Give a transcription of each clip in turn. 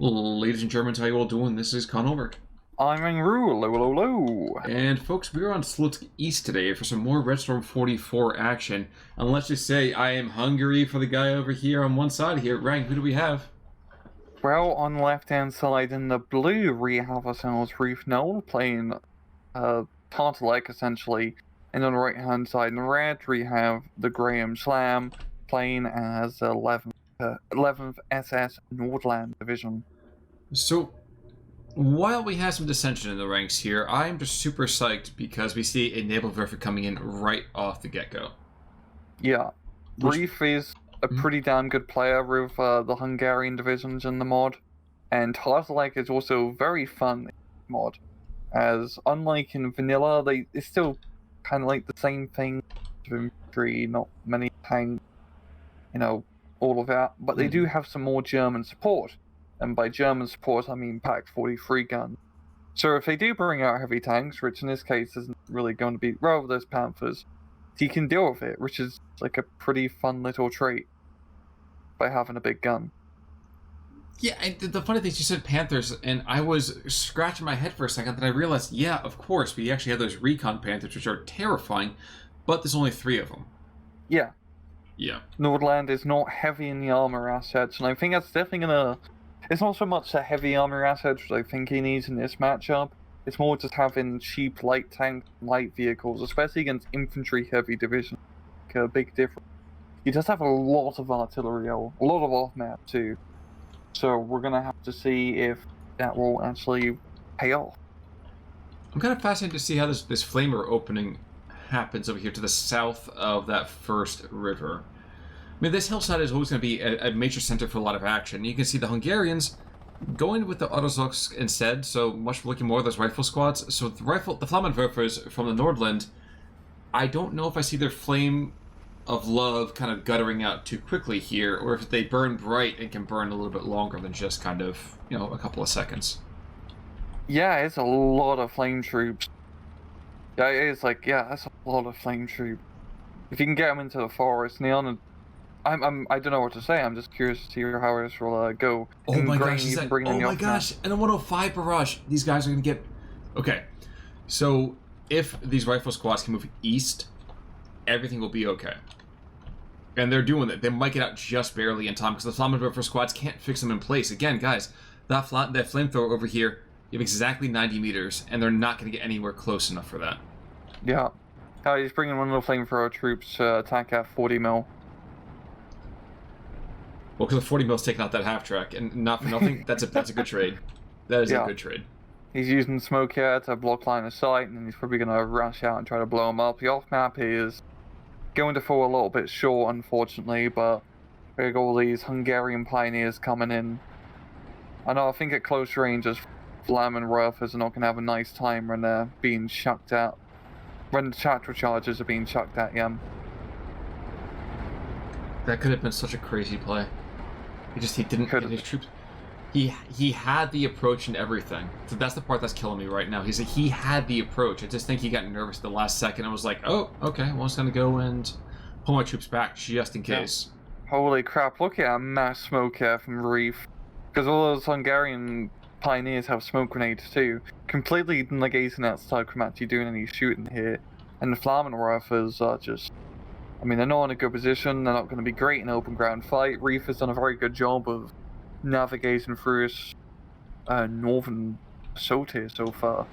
Ladies and Germans, how you all doing? This is Conover. I'm in rule, hello. And folks, we're on Slutsk East today for some more Red Storm 44 action. And let's just say I am hungry for the guy over here on one side here. Rang, who do we have? Well, on the left-hand side in the blue, we have ourselves Wreath Noel playing Tartalek, essentially. And on the right-hand side in red, we have the Graham Slam playing as 11th SS Nordland Division. So, while we have some dissension in the ranks here, I'm just super psyched because we see a naval Werfer coming in right off the get-go. Yeah. Wreath is a pretty damn good player with the Hungarian divisions in the mod. And Tartalek is also very fun in the mod. As unlike in vanilla, it's still kind of like the same thing. Infantry, not many tanks, all of that. But they do have some more German support. And by German support, I mean Pack 43 gun. So if they do bring out heavy tanks, which in this case isn't really going to be, rather those Panthers, he can deal with it, which is like a pretty fun little trait by having a big gun. Yeah, and the funny thing is you said Panthers, and I was scratching my head for a second, then I realized, yeah, of course, we actually have those recon Panthers, which are terrifying, but there's only 3 of them. Yeah. Yeah. Nordland is not heavy in the armor assets, and I think that's definitely going to... It's not so much the heavy armor assets which I think he needs in this matchup. It's more just having cheap light tank, light vehicles, especially against infantry heavy division. A big difference. He does have a lot of artillery, a lot of off-map too. So we're gonna have to see if that will actually pay off. I'm kind of fascinated to see how this flamer opening happens over here to the south of that first river. I mean, this hillside is always going to be a major center for a lot of action. You can see the Hungarians going with the Autozoks instead, so much looking more of those rifle squads. So the Flammenwerfers from the Nordland, I don't know if I see their flame of love kind of guttering out too quickly here, or if they burn bright and can burn a little bit longer than just kind of, a couple of seconds. Yeah, it's a lot of flame troops. Yeah, it's like, that's a lot of flame troops. If you can get them into the forest, Neon, I don't know what to say. I'm just curious to see how this will go. Oh my gosh! And a 105 barrage. These guys are gonna get. Okay, so if these rifle squads can move east, everything will be okay. And they're doing it. They might get out just barely in time because the Flammenwerfer squads can't fix them in place. Again, guys, that flamethrower over here, you have exactly 90 meters, and they're not gonna get anywhere close enough for that. Yeah, he's bringing one of the flamethrower troops to attack at 40 mil. Well, because the 40 mil's taking out that half track, and not for nothing, that's a good trade. That is a good trade. He's using smoke here to block line of sight, and he's probably going to rush out and try to blow him up. The off-map is going to fall a little bit short, unfortunately, but we got all these Hungarian pioneers coming in. I know, I think at close range, as Flammenwerfers are not going to have a nice time when they're being chucked at. When the Chatra charges are being chucked at them. That could have been such a crazy play. He didn't get his troops. He had the approach and everything. So that's the part that's killing me right now. He had the approach. I just think he got nervous at the last second and was like, oh, okay, well, I'm just gonna go and pull my troops back just in case. Yeah. Holy crap! Look at that mass smoke here from Wreath, because all those Hungarian pioneers have smoke grenades too, completely negating that side from actually doing any shooting here. And the Flammenwerfers are just. I mean, they're not in a good position, they're not going to be great in an open ground fight. Wreath has done a very good job of navigating through his northern assault here so far.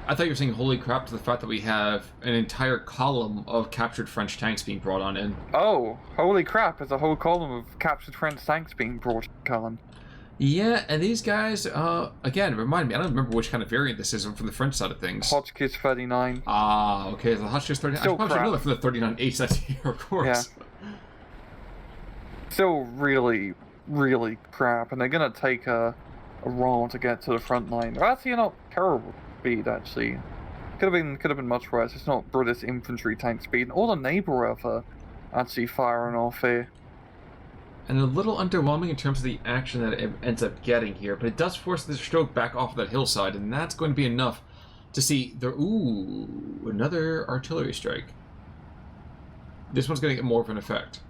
I thought you were saying holy crap to the fact that we have an entire column of captured French tanks being brought on in. Oh, holy crap, there's a whole column of captured French tanks being brought in, Colin. Yeah, and these guys, again, remind me, I don't remember which kind of variant this is from the French side of things. Hotchkiss 39. Ah, okay, the Hotchkiss 39. I probably should know that from the 39H that's here, of course. Yeah. Still really, really crap, and they're gonna take a while to get to the front line. They're actually not terrible speed, actually. Could have been much worse. It's not British infantry tank speed. And all the Neighborwerfer actually firing off here. And a little underwhelming in terms of the action that it ends up getting here, but it does force the stroke back off of that hillside, and that's going to be enough to see the another artillery strike. This one's going to get more of an effect.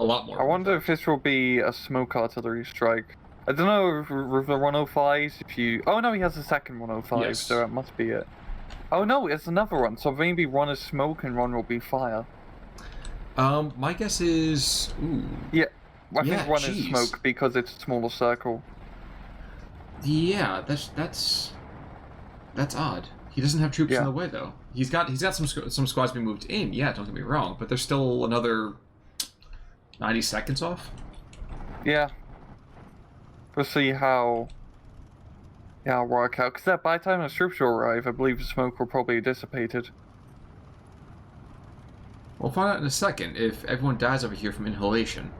A lot more. I wonder if this will be a smoke artillery strike. I don't know if with the 105s, if you... Oh no, he has a second 105, Yes. so that must be it. Oh no, it's another one, so maybe one is smoke and one will be fire. My guess is... Ooh. Yeah, I Yeah, think one is jeez. smoke because it's a smaller circle. Yeah, that's odd. He doesn't have troops in Yeah. the way, though. He's got some squads being moved in, yeah, don't get me wrong, but there's still another 90 seconds off. Yeah. We'll see how... Yeah, I'll work out, because by the time the troops will arrive, I believe the smoke will probably have dissipated. We'll find out in a second if everyone dies over here from inhalation.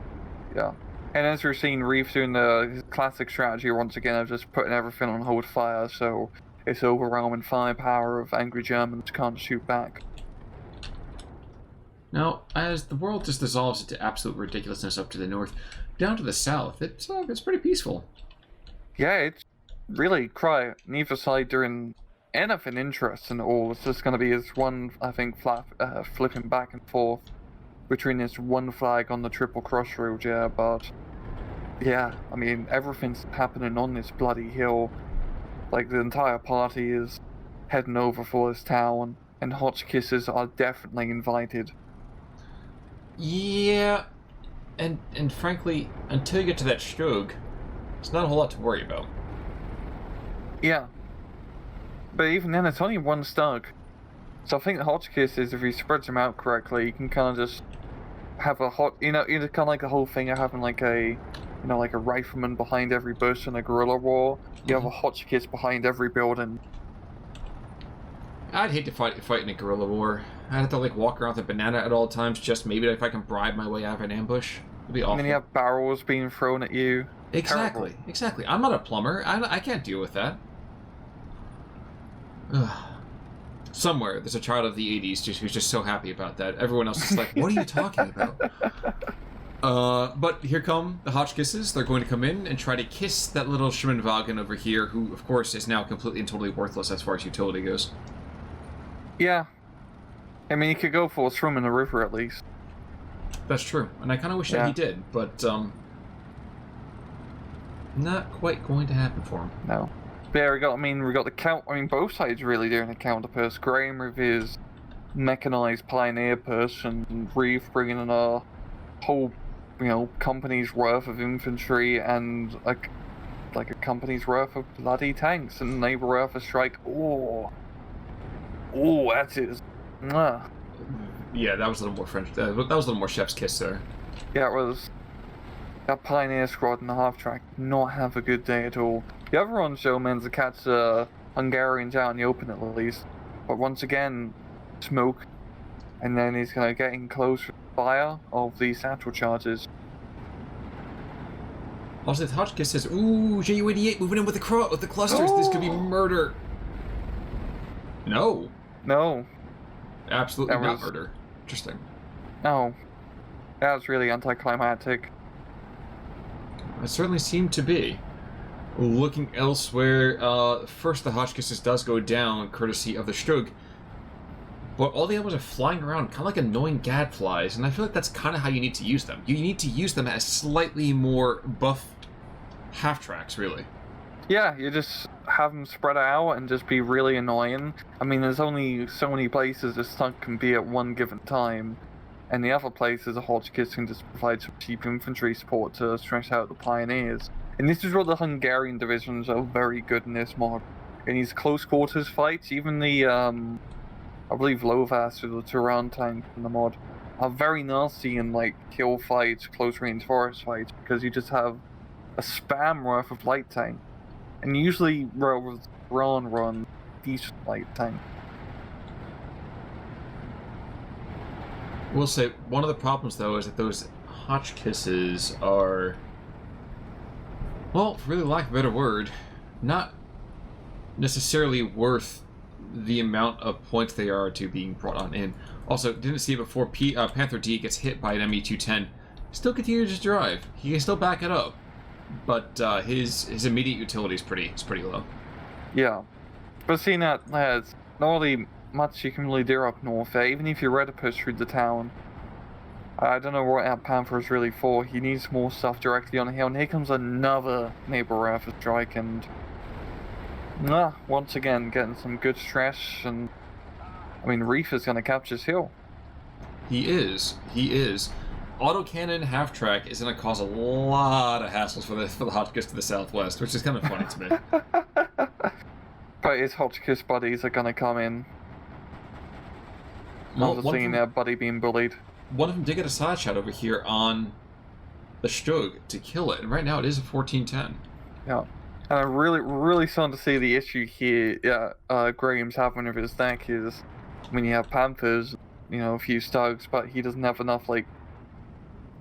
Yeah. And as we're seeing Wreath doing his classic strategy once again of just putting everything on hold fire, so it's overwhelming firepower of angry Germans can't shoot back. Now, as the world just dissolves into absolute ridiculousness up to the north, down to the south, it's pretty peaceful. Yeah, it's really quiet. Neither side doing anything interesting at all. It's just going to be this one, I think, flipping back and forth between this one flag on the Triple Crossroads, yeah, but... Yeah, I mean, everything's happening on this bloody hill. Like, the entire party is heading over for this town, and Hotchkisses are definitely invited. Yeah, and frankly, until you get to that Stug, it's not a whole lot to worry about. Yeah. But even then, it's only one Stug. So I think the Hotchkisses, if he spreads them out correctly, you can kind of just have a kind of like the whole thing of having like a, like a rifleman behind every bush in a guerrilla war. You have a Hotchkiss behind every building. I'd hate to fight in a guerrilla war. I'd have to like walk around with a banana at all times, just maybe if I can bribe my way out of an ambush. It'd be awful. And then you have barrels being thrown at you. Exactly, Terrible. exactly. I'm not a plumber. I can't deal with that. Ugh. Somewhere there's a child of the 80s who's just so happy about that. Everyone else is like, what are you talking about? But here come the Hotchkisses. They're going to come in and try to kiss that little Schimmenwagen over here, who, of course, is now completely and totally worthless as far as utility goes. Yeah. I mean, you could go for a swim in the river at least. That's true, and I kind of wish that he did, but not quite going to happen for him. No. But yeah, we got the count. I mean, both sides really doing a counterpurse. Graham with his mechanized pioneer push, and Wreath bringing in a whole, company's worth of infantry and a company's worth of bloody tanks, and they were worth a strike. Oh, that is. Yeah, that was a little more French. That was a little more chef's kiss there. Yeah, it was. That pioneer squad in the half track did not have a good day at all. The other ones show managed to catch Hungarians out in the open at least, but once again, smoke, and then he's gonna get in close with fire of the satchel charges. Also, the Hotchkiss says, "Ooh, Ju-88 moving in with the clusters. This could be murder." No, absolutely not murder. Interesting. No, that was really anticlimactic. It certainly seemed to be. Looking elsewhere, first the Hotchkisses does go down, courtesy of the Stug. But all the others are flying around, kind of like annoying gadflies, and I feel like that's kind of how you need to use them. You need to use them as slightly more buff half-tracks, really. Yeah, you just have them spread out and just be really annoying. I mean, there's only so many places a stunt can be at one given time, and the other places a Hotchkiss can just provide some cheap infantry support to stretch out the pioneers. And this is what the Hungarian divisions are very good in this mod. In these close quarters fights, even the, I believe Lovas or the Turan tank in the mod are very nasty in like kill fights, close range forest fights, because you just have a spam worth of light tank. And usually run decent light tank. We'll say, one of the problems though is that those Hotchkisses are, well, for really lack of a better word, not necessarily worth the amount of points they are to being brought on in. Also, didn't see it before Panther D gets hit by an ME-210. Still continues to drive. He can still back it up, but his immediate utility is pretty low. Yeah, but seeing that there's not really much you can really do up north there, even if you were to push through the town. I don't know what our Panther is really for. He needs more stuff directly on the hill. And here comes another neighbor Wrath strike, and once again getting some good stress. And I mean, Wreath is going to capture this hill. He is. Autocannon half-track is going to cause a lot of hassles for the Hotchkiss to the southwest, which is kind of funny to me. But his Hotchkiss buddies are going to come in. After seeing their buddy being bullied. One of them did get a side shot over here on the Stug to kill it, and right now it is a 14-10. Yeah. And I'm really starting to see the issue here Graham's having with his deck is, when you have Panthers, a few Stugs, but he doesn't have enough,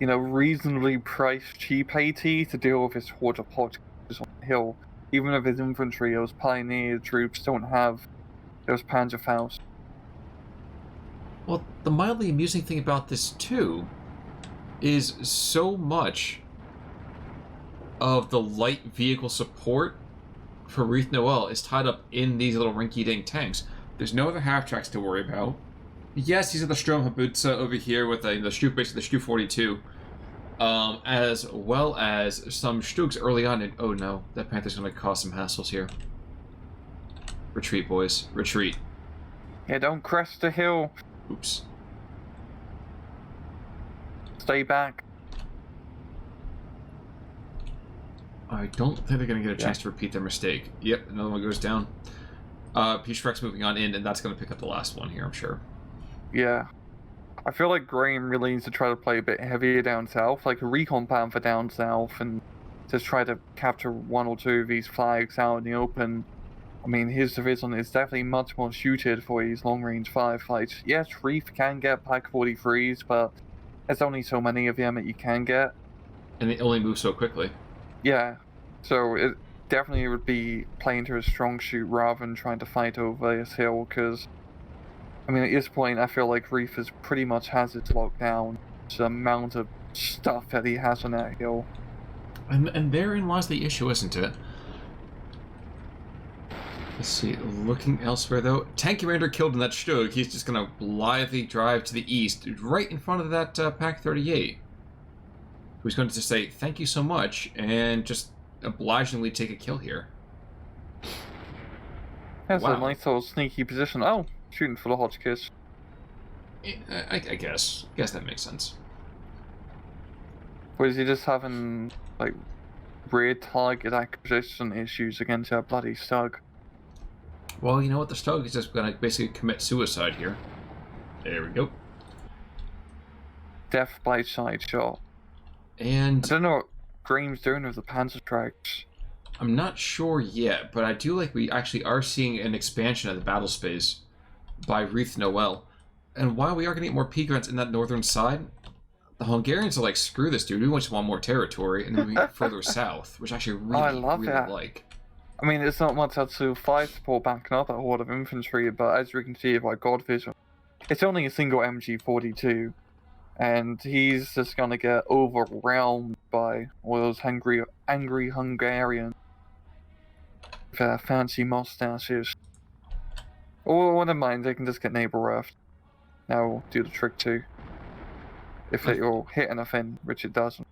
reasonably priced cheap AT to deal with his horde of Hotchkiss on the hill. Even if his infantry, those Pioneer troops, don't have those Panzerfaust. Well, the mildly amusing thing about this, too, is so much of the light vehicle support for Wreath Noel is tied up in these little rinky-dink tanks. There's no other half-tracks to worry about. Yes, these are the Sturmhabutze over here with the Stu, basically the Stu 42, as well as some Stugs early on. And oh no, that Panther's going to cause some hassles here. Retreat, boys. Retreat. Yeah, don't crest the hill. Oops. Stay back. I don't think they're going to get a chance to repeat their mistake. Yep, another one goes down. P-Shrek's moving on in, and that's going to pick up the last one here, I'm sure. Yeah. I feel like Graham really needs to try to play a bit heavier down south, like a recon Panther down south, and just try to capture one or two of these flags out in the open. I mean, his division is definitely much more suited for these long-range firefights. Yes, Wreath can get Pack 43s, but there's only so many of them that you can get. And they only move so quickly. Yeah, so it definitely would be playing to his strong suit rather than trying to fight over this hill, because, I mean, at this point, I feel like Wreath is pretty much has it locked down. The amount of stuff that he has on that hill. And therein lies the issue, isn't it? Let's see, looking elsewhere though. Tank Commander killed in that Stug. He's just going to blithely drive to the east, right in front of that Pack 38. Who's going to just say, thank you so much, and just obligingly take a kill here. That's a nice little sneaky position. Oh, shooting for the Hotchkiss. I guess. I guess that makes sense. Or is he just having, weird target acquisition issues against our bloody Stug? Well, you know what? The Stug is just going to basically commit suicide here. There we go. Death by side shot. And I don't know what Graham's doing with the Panzer tracks. I'm not sure yet, but I do like we actually are seeing an expansion of the battle space by Wreath Noel. And while we are going to get more P-grunts in that northern side, the Hungarians are like, screw this, dude. We just want more territory, and then we get further south, which I actually really like. I mean, it's not much else to fight support backing up that horde of infantry, but as you can see by God Vision, it's only a single MG42, and he's just gonna get overwhelmed by all those angry Hungarians with their fancy mustaches. Or never mind, they can just get neighbor reft. Now we'll do the trick too. If it will hit anything, which it doesn't.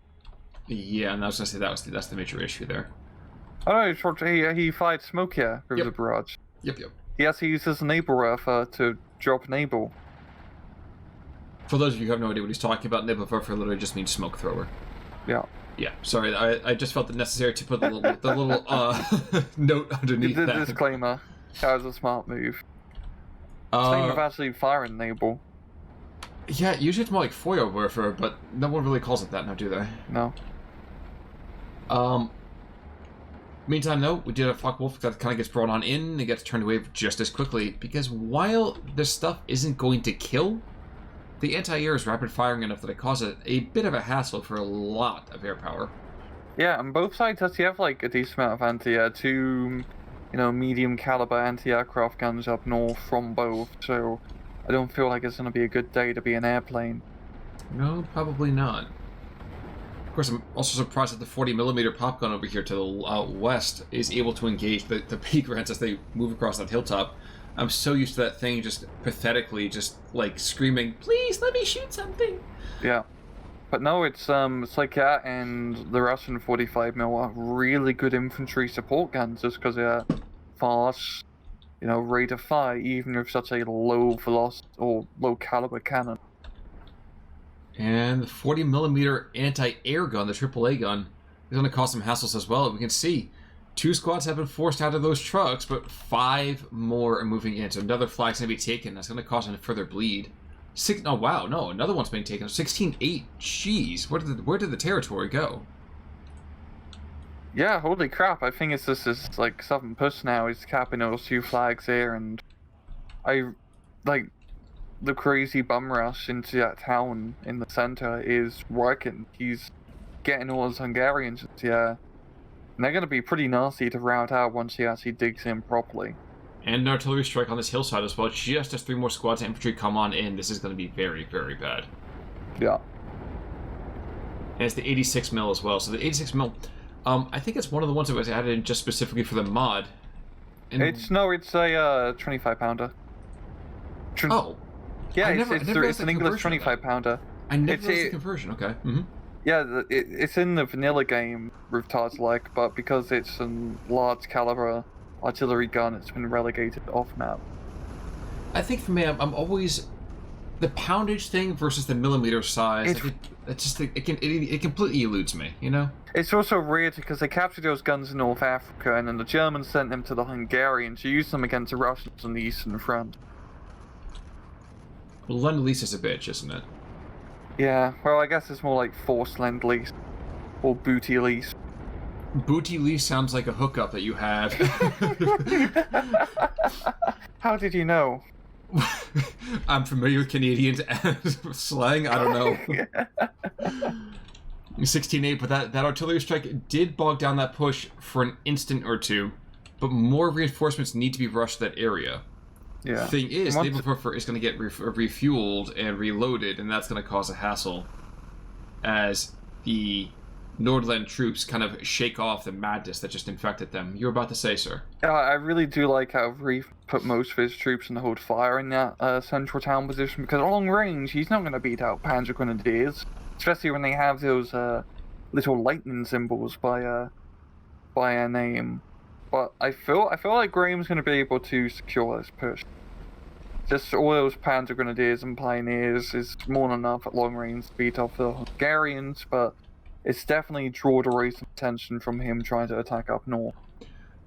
Yeah, and I was gonna say that's the major issue there. Oh no, he fired smoke here with the barrage. Yep. He has to use his enabler to drop enable. For those of you who have no idea what he's talking about, enabler literally just means smoke thrower. Yeah. Yeah, sorry, I just felt it necessary to put the little note underneath that. The disclaimer. That was a smart move. Same with actually firing enable. Yeah, usually it's more like foil warfare, but no one really calls it that now, do they? No. Meantime, though, we did have Flock Wolf that kind of gets brought on in and gets turned away just as quickly, because while this stuff isn't going to kill, the anti-air is rapid firing enough that it causes a bit of a hassle for a lot of air power. Yeah, on both sides actually have a decent amount of anti-air, two, medium caliber anti-aircraft guns up north from both, so I don't feel like it's going to be a good day to be an airplane. No, probably not. Of course, I'm also surprised that the 40mm pop gun over here to the west is able to engage the P-grants as they move across that hilltop. I'm so used to that thing just pathetically screaming, please let me shoot something. Yeah. But no, it's like that and the Russian 45mm are really good infantry support guns just because they're fast, rate of fire, even with such a low velocity or low caliber cannon. And the 40mm anti-air gun, the AAA gun, is going to cause some hassles as well. We can see 2 squads have been forced out of those trucks, but 5 more are moving in. So another flag's going to be taken. That's going to cause a further bleed. Oh, wow, no, another one's being taken. 16-8. Jeez, where did the territory go? Yeah, holy crap. I think it's just this, like, Southern push now is capping those 2 flags here, and the crazy bum rush into that town in the center is working. He's getting all those Hungarians, yeah. And they're going to be pretty nasty to rout out once he actually digs in properly. And an artillery strike on this hillside as well. Just as 3 more squads of infantry come on in, this is going to be very, very bad. Yeah. And it's the 86mm as well. So the 86mm, I think it's one of the ones that was added in just specifically for the mod. And It's a 25-pounder. Oh. Yeah, it's an English 25-pounder. I never noticed the conversion, okay. Mm-hmm. Yeah, it's in the vanilla game, Wreath Tartalek, but because it's a large caliber artillery gun, it's been relegated off-map. I think for me, I'm always... The poundage thing versus the millimeter size, it completely eludes me, It's also weird because they captured those guns in North Africa, and then the Germans sent them to the Hungarians to use them against the Russians on the Eastern Front. Well, Lend-Lease is a bitch, isn't it? Yeah, well, I guess it's more like forced Lend-Lease. Or booty lease. Booty lease sounds like a hookup that you had. How did you know? I'm familiar with Canadian slang. I don't know. 16-8, but that artillery strike did bog down that push for an instant or two, but more reinforcements need to be rushed to that area. Yeah. Thing is, Naval Puffer is going to get refueled and reloaded, and that's going to cause a hassle as the Nordland troops kind of shake off the madness that just infected them. You were about to say, sir. Yeah, I really do like how Wreath put most of his troops in the hold fire in that central town position, because at long range, he's not going to beat out Panzergrenadiers, especially when they have those little lightning symbols by a name. But I feel like Graham's going to be able to secure this push. Just all those Panzergrenadiers and Pioneers is more than enough at long range to beat off the Hungarians, but it's definitely drawn away some attention from him trying to attack up north.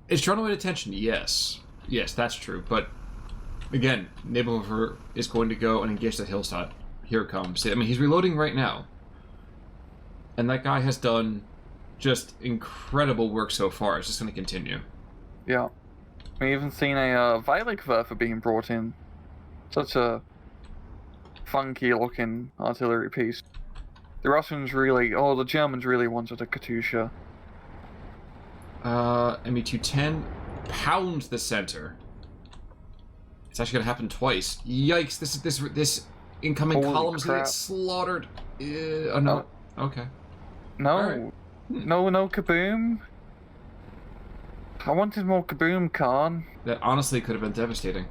It's drawn away attention, yes. Yes, that's true. But, again, Naval is going to go and engage that hillside. Here it comes. I mean, he's reloading right now. And that guy has done just incredible work so far. It's just going to continue. Yeah. We even seen a Weiligwerfer being brought in. Such a funky-looking artillery piece. The the Germans really wanted a Katusha. ME-210 pounds the center. It's actually going to happen twice. Yikes! This incoming Holy column's going to crap. get slaughtered. Oh no. Okay. No. Right. No kaboom. I wanted more kaboom, Khan. That honestly could have been devastating.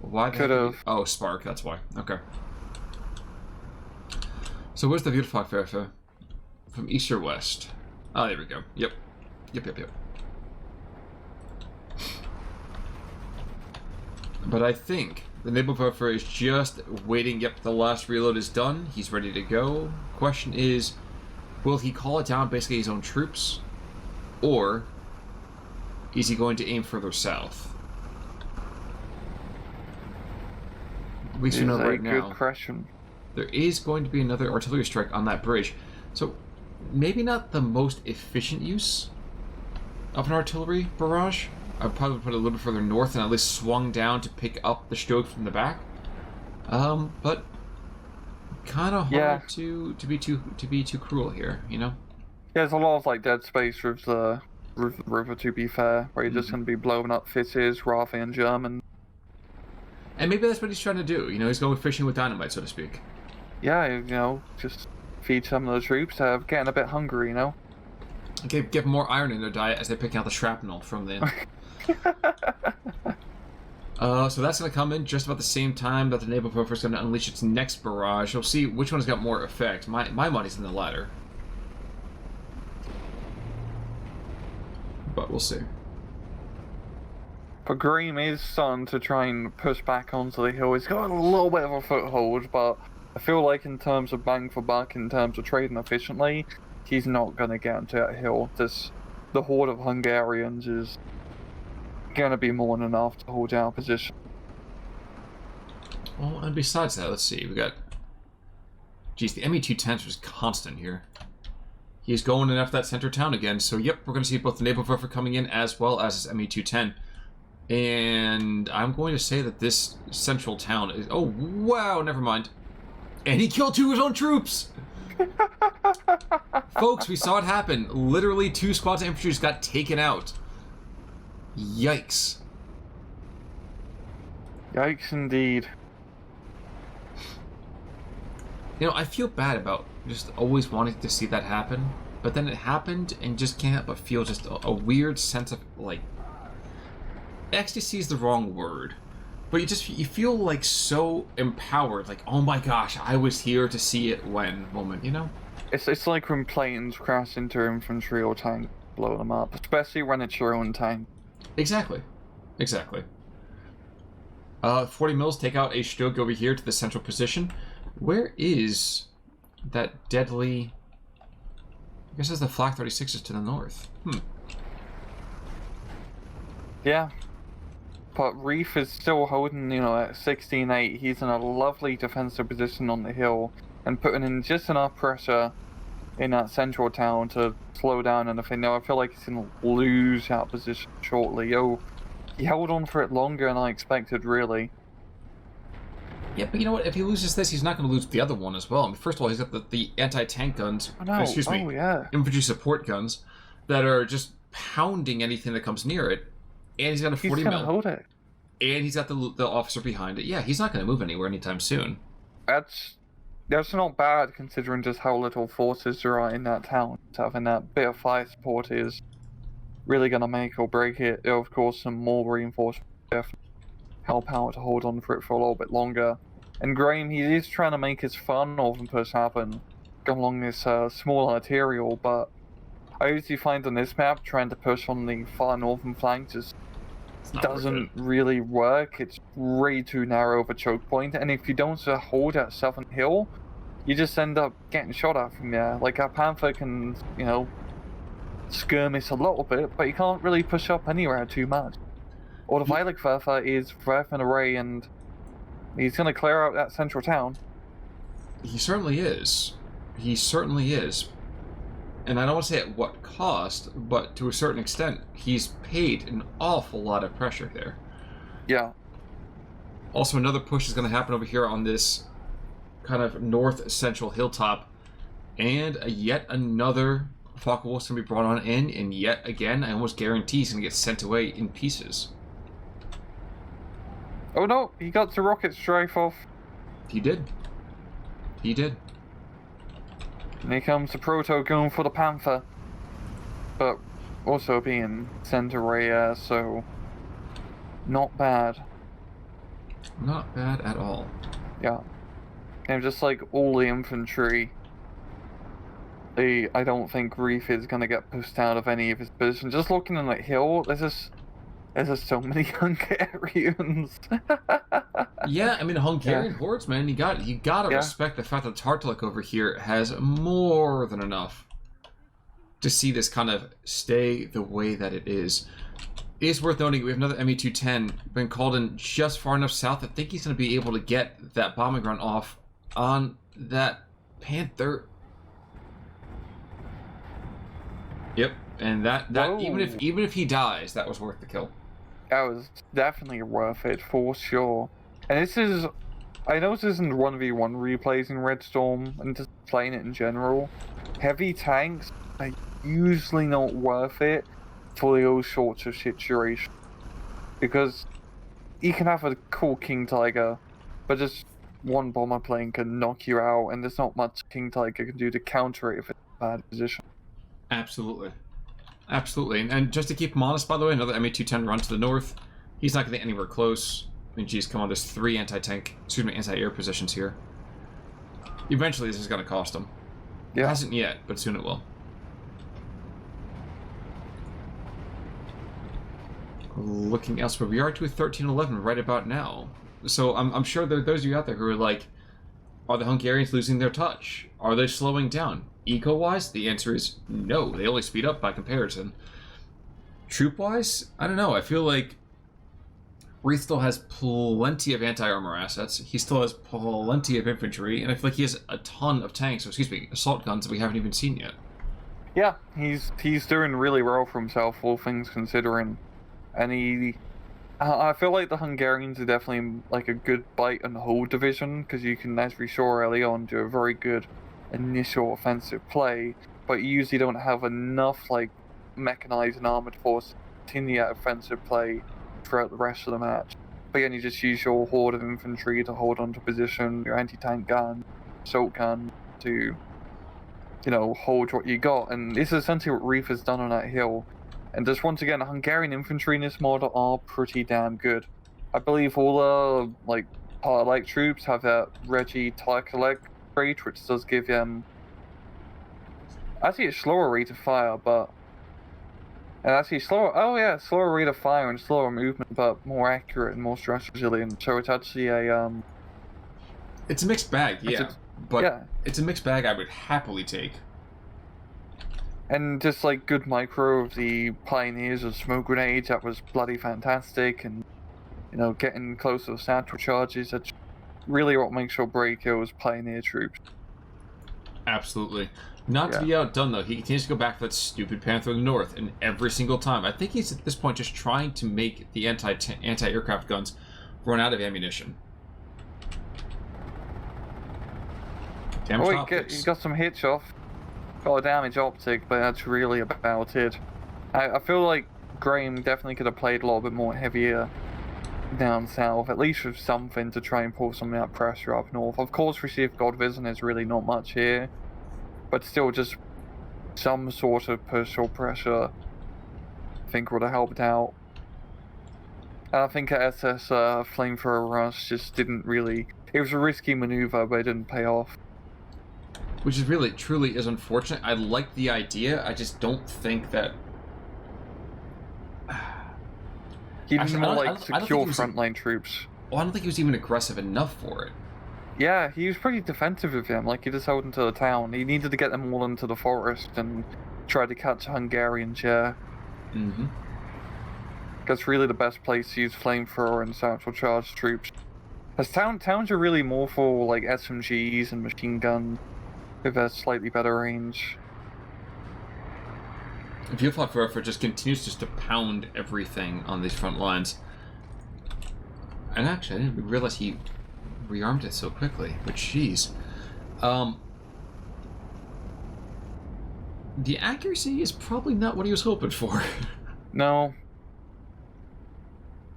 Why could have? Oh, spark. That's why. Okay. So where's the Wurfachwerfer? From east or west? Oh, there we go. Yep. But I think the Nebelwerfer is just waiting. Yep, the last reload is done. He's ready to go. Question is, will he call it down basically his own troops? Or is he going to aim further south? At least we know right now. Good question. There is going to be another artillery strike on that bridge. So, maybe not the most efficient use of an artillery barrage. I'd probably put it a little bit further north and at least swung down to pick up the Stoke from the back. But kind of hard to be too cruel here, Yeah, there's a lot of like dead space with the river, to be fair, where you're just going to be blowing up Fitzes, Rafe, and German. And maybe that's what he's trying to do. He's going fishing with dynamite, so to speak. Yeah, just feed some of the troops getting a bit hungry, Give more iron in their diet as they pick out the shrapnel from the... So that's going to come in just about the same time that the naval buffer is going to unleash its next barrage. We'll see which one's got more effect. My money's in the latter. But we'll see. But Green is starting to try and push back onto the hill. He's got a little bit of a foothold, but I feel like in terms of bang for buck, in terms of trading efficiently, he's not going to get onto that hill. The horde of Hungarians is going to be more than enough to hold down position. Well, and besides that, let's see. We got... Geez, the ME-210 was constant here. He's going in after that center town again. So, yep, we're going to see both the naval buffer coming in as well as his ME-210. And I'm going to say that this central town is... Oh, wow, never mind. And he killed 2 of his own troops! Folks, we saw it happen. Literally 2 squads of infantry just got taken out. Yikes. Yikes indeed. You know, I feel bad about just always wanting to see that happen. But then it happened and just can't help but feel just a weird sense of, like... Ecstasy is the wrong word. But you feel like so empowered, like, oh my gosh, I was here to see it when moment, you know? It's like when planes crash into infantry or tank, blow them up, especially when it's your own tank. Exactly. Exactly. 40 mils take out a Stug over here to the central position. Where is that deadly... I guess it's the Flak 36s to the north. Yeah. But Wreath is still holding, you know, at 16-8. He's in a lovely defensive position on the hill and putting in just enough pressure in that central town to slow down anything. Now, I feel like he's going to lose that position shortly. Oh, he held on for it longer than I expected, really. Yeah, but you know what? If he loses this, he's not going to lose the other one as well. I mean, first of all, he's got the anti-tank guns, excuse me, infantry support guns that are just pounding anything that comes near it. And he's got a 40 mil. Hold it. And he's got the officer behind it. Yeah, he's not going to move anywhere anytime soon. That's not bad considering just how little forces there are in that town. Having that bit of fire support is really going to make or break it. Of course, some more reinforcements help out to hold on for it for a little bit longer. And Graham, he is trying to make his far northern push happen, going along this small arterial, but I usually find on this map trying to push on the far northern flank just doesn't really work. It's way too narrow of a choke point, and if you don't hold that southern hill, you just end up getting shot at from there. Like, our Panther can, you know, skirmish a little bit, but you can't really push up anywhere too much. Or the Weiligwerfer is an array, and he's going to clear out that central town. He certainly is. He certainly is. And I don't want to say at what cost, but to a certain extent, he's paid an awful lot of pressure there. Yeah. Also, another push is going to happen over here on this kind of north-central hilltop. And yet another Focke-Wulf's going to be brought on in, and yet again, I almost guarantee he's going to get sent away in pieces. Oh no, he got the rocket strafe off. He did. He did. And here comes the Proto going for the Panther. But also being sent away, so not bad. Not bad at all. Yeah. And just like all the infantry, I don't think Wreath is going to get pushed out of any of his positions. Just looking on that hill, there's just so many Hungarians. Yeah, I mean, Hungarian hordes, man. You gotta respect the fact that Tartalek over here has more than enough to see this kind of stay the way that it is. It is worth noting we have another ME-210 been called in just far enough south. I think he's going to be able to get that bombing run off on that Panther. Yep, and that even if he dies, that was worth the kill. That was definitely worth it for sure. And this is, I know this isn't 1v1 replays in Red Storm and just playing it in general. Heavy tanks are usually not worth it for those sorts of situations, because you can have a cool King Tiger, but just one bomber plane can knock you out, and there's not much King Tiger can do to counter it if it's a bad position. Absolutely. Absolutely. And just to keep him honest, by the way, another ME-210 run to the north. He's not going to get anywhere close. mean, geez, come on, there's 3 anti-air positions here. Eventually, this is going to cost them. Yeah. It hasn't yet, but soon it will. Looking elsewhere, we are to a 1311 right about now. So I'm sure there are those of you out there who are like, are the Hungarians losing their touch? Are they slowing down? Eco-wise, the answer is no. They only speed up by comparison. Troop-wise, I don't know. I feel like Wreath still has plenty of anti-armor assets. He still has plenty of infantry, and I feel like he has a ton of tanks, or excuse me, assault guns that we haven't even seen yet. Yeah, he's doing really well for himself, all things considering. And I feel like the Hungarians are definitely like a good bite and hold division, because you can, as we saw early on, do a very good initial offensive play, but you usually don't have enough like mechanized and armored force to continue that offensive play throughout the rest of the match. But then you just use your horde of infantry to hold onto position, your anti-tank gun, assault gun to, hold what you got. And this is essentially what Wreath has done on that hill. And just once again, Hungarian infantry in this mod are pretty damn good. I believe all the Tartalek troops have that Wreath Tartalek trait, which does give them actually a slower rate of fire, but slower rate of fire and slower movement, but more accurate and more stress resilient. So it's actually a It's a mixed bag, yeah. It's a mixed bag I would happily take. And just like good micro of the pioneers of smoke grenades, that was bloody fantastic. And getting close to the satchel charges, that's really what makes or break those pioneer troops. Absolutely. Not to be outdone, though, he continues to go back to that stupid Panther in the north, and every single time. I think he's, at this point, just trying to make the anti-aircraft guns run out of ammunition. Damage he got some hits off. Got a damage optic, but that's really about it. I feel like Graham definitely could have played a little bit more heavier down south, at least with something to try and pull some of that pressure up north. Of course, Received God Vision is really not much here, but still just some sort of push or pressure I think would have helped out. And I think SS Flamethrower Rush just didn't really... It was a risky maneuver, but it didn't pay off. Which is really, truly is unfortunate. I like the idea, I just don't think that... He didn't more secure frontline troops. Well, I don't think he was even aggressive enough for it. Yeah, he was pretty defensive with him, like he just held into the town. He needed to get them all into the forest and try to catch a Hungarian chair. Mm-hmm. That's really the best place to use flamethrower and satchel charge troops. As towns are really more for like SMGs and machine guns with a slightly better range. Viewfly Forever just continues just to pound everything on these front lines. And actually, I didn't realize he rearmed it so quickly, but jeez. The accuracy is probably not what he was hoping for. No.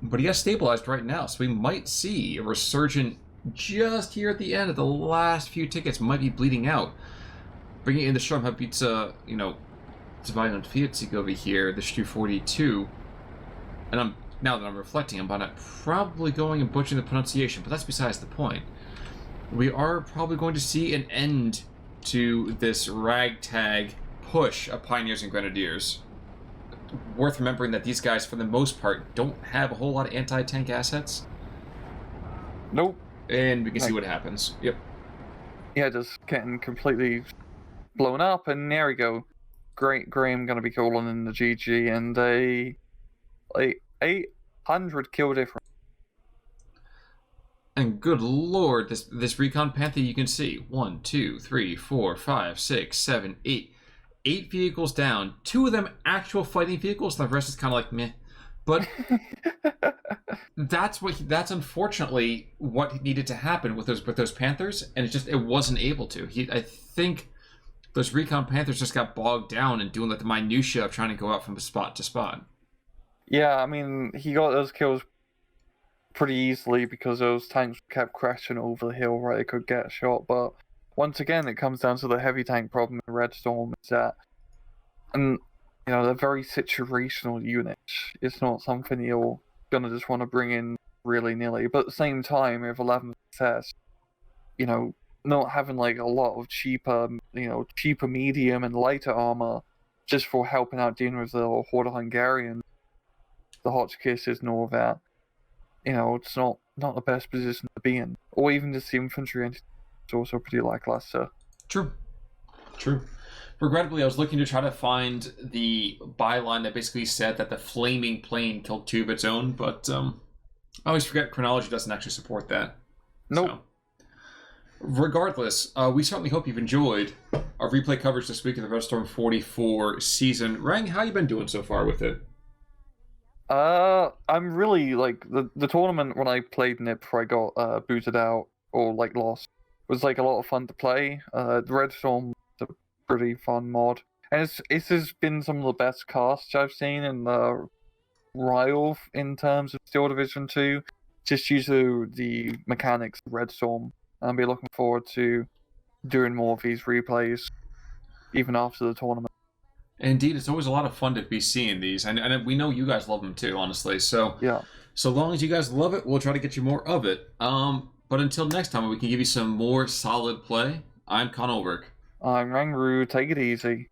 But he has stabilized right now, so we might see a resurgent just here at the end of the last few tickets might be bleeding out. Bringing in the Sturmhaubitze, Divided Vierzig over here, the Stu 42. And now that I'm reflecting upon it, probably going and butchering the pronunciation, but that's besides the point. We are probably going to see an end to this ragtag push of Pioneers and Grenadiers. Worth remembering that these guys, for the most part, don't have a whole lot of anti-tank assets. Nope. And we can see what happens. Yep. Yeah, just getting completely blown up, and there we go. Graham gonna be calling in the GG, and a 800 kill difference. And good lord, this Recon Panther, you can see 1, 2, 3, 4, 5, 6, 7, 8. 8 vehicles down. 2 of them actual fighting vehicles, and the rest is kind of like meh. But that's unfortunately what needed to happen with those Panthers, and it wasn't able to. I think those Recon Panthers just got bogged down in doing like the minutia of trying to go out from spot to spot. Yeah, I mean, he got those kills pretty easily because those tanks kept crashing over the hill right they could get shot, but once again it comes down to the heavy tank problem in Red Storm is that, and they're very situational units. It's not something you're gonna just want to bring in really nearly. But at the same time, with 11th success, not having like a lot of cheaper medium and lighter armor just for helping out dealing with the Horde of Hungarians, the Hotchkisses and all that, it's not the best position to be in. Or even just the infantry entity is also pretty lackluster. True. Regrettably, I was looking to try to find the byline that basically said that the flaming plane killed 2 of its own, but I always forget chronology doesn't actually support that. Nope. So. Regardless, we certainly hope you've enjoyed our replay coverage this week of the Red Storm 44 season. Rang, how you been doing so far with it? I'm really like the tournament when I played in it before I got booted out or like lost was like a lot of fun to play. The Red Storm is a pretty fun mod, and it's has been some of the best casts I've seen in the Ryle in terms of Steel Division 2, just due to the mechanics of Red Storm. I'll be looking forward to doing more of these replays, even after the tournament. Indeed, it's always a lot of fun to be seeing these, and we know you guys love them too, honestly. So yeah, so long as you guys love it, we'll try to get you more of it. But until next time, we can give you some more solid play. I'm Con Ulrich. I'm Rangru. Take it easy.